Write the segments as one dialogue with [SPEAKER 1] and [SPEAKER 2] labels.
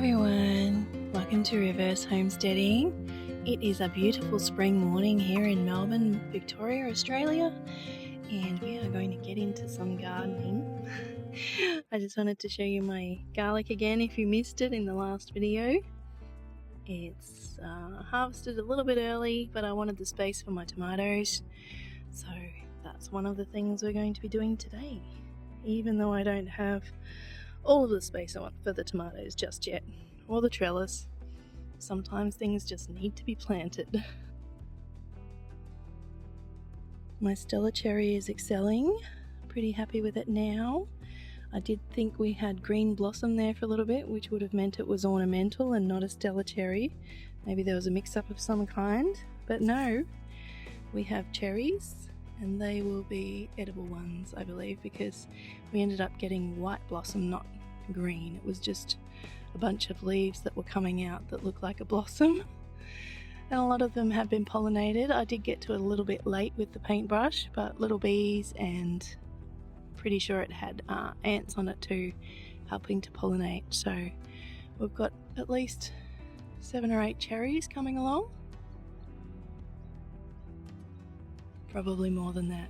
[SPEAKER 1] everyone, welcome to Reverse Homesteading. It is a beautiful spring morning here in Melbourne, Victoria, Australia, and we are going to get into some gardening. I just wanted to show you my garlic again if you missed it in the last video. It's harvested a little bit early, but I wanted the space for my tomatoes, so that's one of the things we're going to be doing today, even though I don't have all of the space I want for the tomatoes just yet, or the trellis. Sometimes things just need to be planted. My Stella cherry is excelling, pretty happy with it now. I did think we had green blossom there for a little bit, which would have meant it was ornamental and not a Stella cherry. Maybe there was a mix-up of some kind, but no, we have cherries, and they will be edible ones, I believe, because we ended up getting white blossom, not green. It was just a bunch of leaves that were coming out that looked like a blossom, and a lot of them have been pollinated. I did get to it a little bit late with the paintbrush, but little bees, and pretty sure it had ants on it too, helping to pollinate. So we've got at least 7 or 8 cherries coming along. Probably more than that.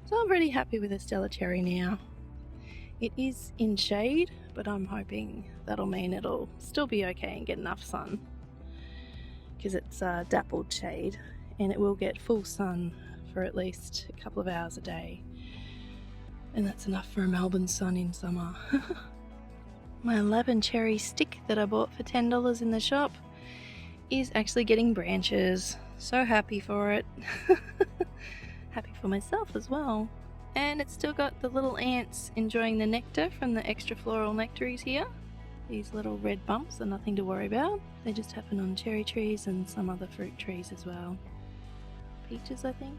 [SPEAKER 1] So I'm pretty happy with the Stella cherry now. It is in shade, but I'm hoping that'll mean it'll still be okay and get enough sun, because it's dappled shade and it will get full sun for at least a couple of hours a day, and that's enough for a Melbourne sun in summer. My Lappin cherry stick that I bought for $10 in the shop is actually getting branches. So happy for it. Happy for myself as well. And it's still got the little ants enjoying the nectar from the extra floral nectaries here. These little red bumps are nothing to worry about. They just happen on cherry trees and some other fruit trees as well. Peaches, I think?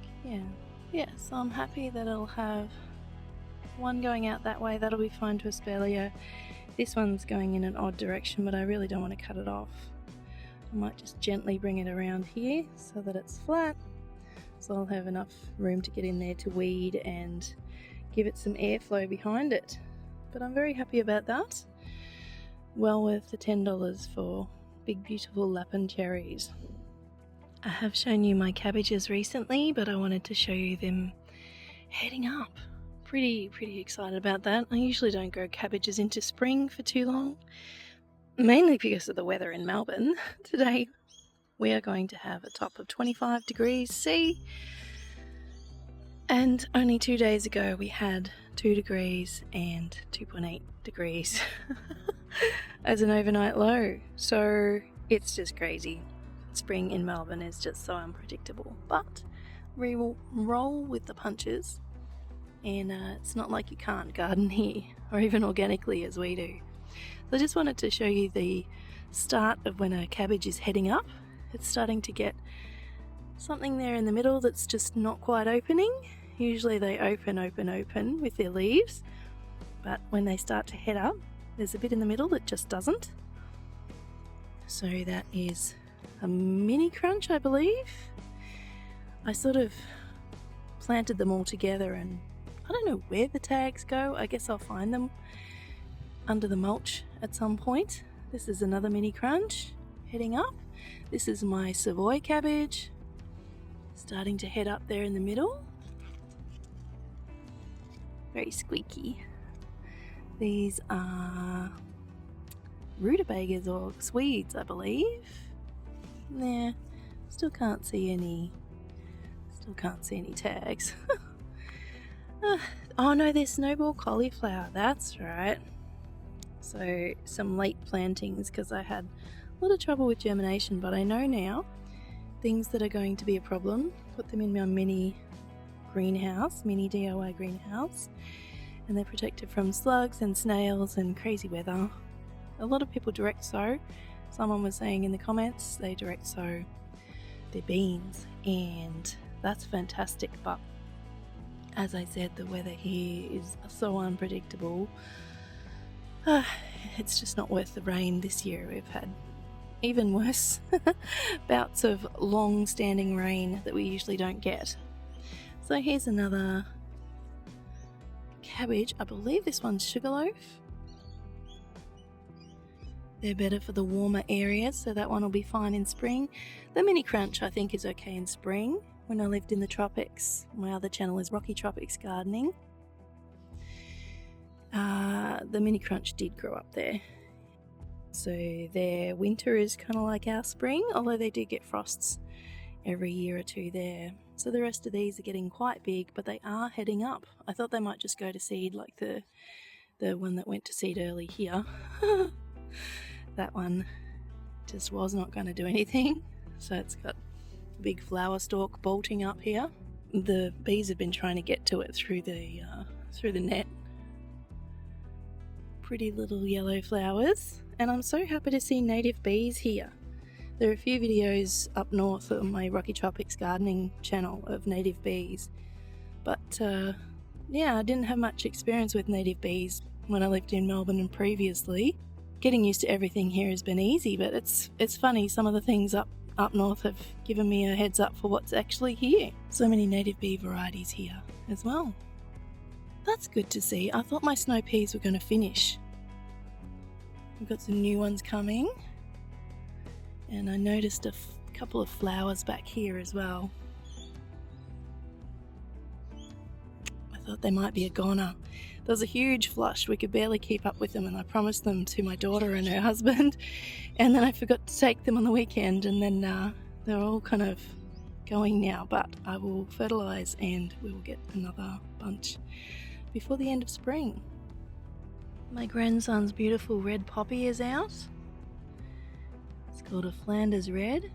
[SPEAKER 1] Yeah, so I'm happy that I'll have one going out that way. That'll be fine to espalier. This one's going in an odd direction, but I really don't want to cut it off. I might just gently bring it around here so that it's flat, so I'll have enough room to get in there to weed and give it some airflow behind it. But I'm very happy about that. Well worth the $10 for big beautiful Lappin cherries. I have shown you my cabbages recently, but I wanted to show you them heading up. Pretty excited about that. I usually don't grow cabbages into spring for too long, mainly because of the weather in Melbourne. Today we are going to have a top of 25 degrees C, and only 2 days ago we had 2 degrees and 2.8 degrees as an overnight low. So it's just crazy. Spring in Melbourne is just so unpredictable, but we will roll with the punches, and it's not like you can't garden here, or even organically as we do. So I just wanted to show you the start of when a cabbage is heading up. It's starting to get something there in the middle that's just not quite opening. Usually they open with their leaves, but when they start to head up, there's a bit in the middle that just doesn't. So that is a mini crunch, I believe. I sort of planted them all together, and I don't know where the tags go. I guess I'll find them under the mulch at some point. This is another mini crunch heading up. This is my Savoy cabbage starting to head up there in the middle. Very squeaky. These are rutabagas or Swedes, I believe. Nah, still can't see any tags. Oh no, they're snowball cauliflower, that's right. So some late plantings, because I had a lot of trouble with germination, but I know now things that are going to be a problem. Put them in my mini greenhouse, mini DIY greenhouse, and they're protected from slugs and snails and crazy weather. A lot of people direct sow. Someone was saying in the comments they direct sow their beans, and that's fantastic, but as I said, the weather here is so unpredictable. It's just not worth the rain this year. We've had even worse bouts of long-standing rain that we usually don't get. So here's another cabbage. I believe this one's sugarloaf. They're better for the warmer areas, so that one will be fine in spring. The mini crunch I think is okay in spring. When I lived in the tropics, my other channel is Rocky Tropics Gardening. The mini crunch did grow up there. So their winter is kind of like our spring, although they do get frosts every year or two there. So the rest of these are getting quite big, but they are heading up. I thought they might just go to seed like the one that went to seed early here. That one just was not going to do anything. So it's got a big flower stalk bolting up here. The bees have been trying to get to it through the net. Pretty little yellow flowers, and I'm so happy to see native bees here. There are a few videos up north on my Rocky Tropics Gardening channel of native bees, but yeah, I didn't have much experience with native bees when I lived in Melbourne and previously. Getting used to everything here has been easy, but it's funny, some of the things up north have given me a heads up for what's actually here. So many native bee varieties here as well. That's good to see. I thought my snow peas were going to finish. We've got some new ones coming, and I noticed a couple of flowers back here as well. I thought they might be a goner. There was a huge flush, we could barely keep up with them, and I promised them to my daughter and her husband, and then I forgot to take them on the weekend, and then they're all kind of going now, but I will fertilise and we will get another bunch before the end of spring. My grandson's beautiful red poppy is out. It's called a Flanders Red.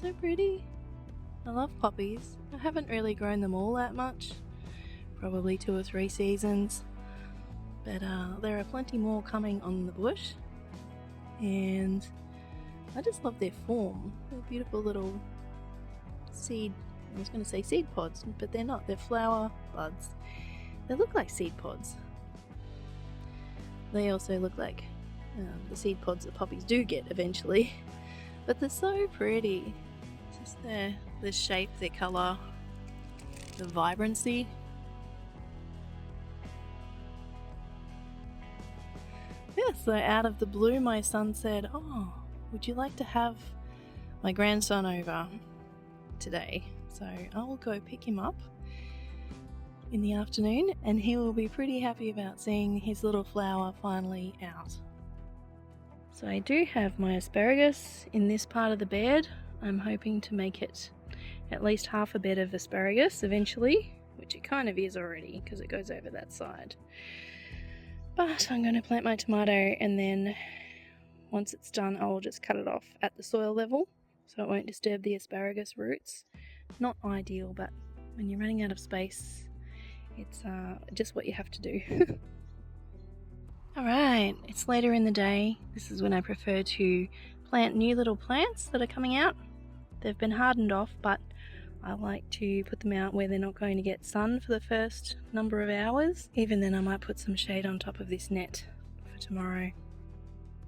[SPEAKER 1] So pretty. I love poppies. I haven't really grown them all that much. Probably 2 or 3 seasons. But there are plenty more coming on the bush. And I just love their form. They're beautiful little seed, I was going to say seed pods, but they're not. They're flower buds. They look like seed pods. They also look like the seed pods that poppies do get eventually. But they're so pretty. Just the shape, their colour, the vibrancy. Yeah, so out of the blue my son said, "Oh, would you like to have my grandson over today?" So I will go pick him up in the afternoon, and he will be pretty happy about seeing his little flower finally out. So I do have my asparagus in this part of the bed. I'm hoping to make it at least half a bed of asparagus eventually, which it kind of is already because it goes over that side. But I'm going to plant my tomato, and then once it's done I'll just cut it off at the soil level so it won't disturb the asparagus roots. Not ideal, but when you're running out of space, it's just what you have to do. Alright, it's later in the day. This is when I prefer to plant new little plants that are coming out. They've been hardened off, but I like to put them out where they're not going to get sun for the first number of hours. Even then I might put some shade on top of this net for tomorrow.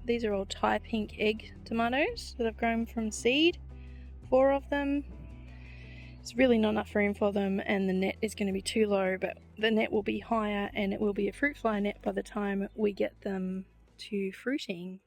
[SPEAKER 1] These are all Thai pink egg tomatoes that I've grown from seed. 4 of them. It's really not enough room for them, and the net is going to be too low, but the net will be higher and it will be a fruit fly net by the time we get them to fruiting.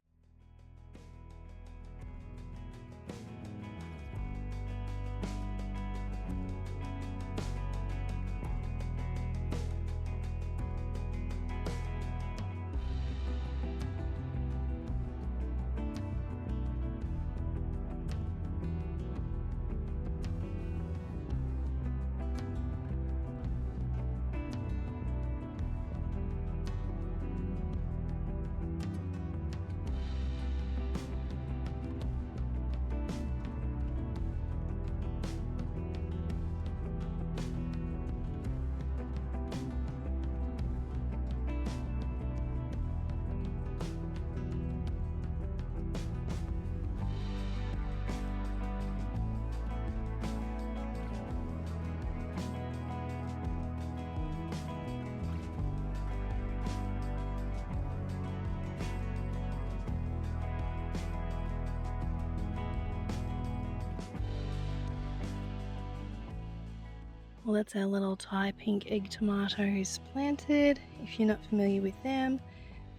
[SPEAKER 1] Well, that's our little Thai pink egg tomatoes planted. If you're not familiar with them,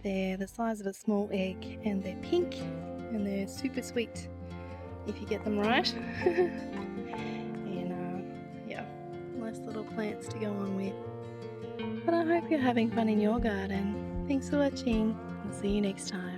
[SPEAKER 1] They're the size of a small egg and they're pink and they're super sweet if you get them right. And yeah, nice little plants to go on with. But I hope you're having fun in your garden. Thanks for watching. I'll see you next time.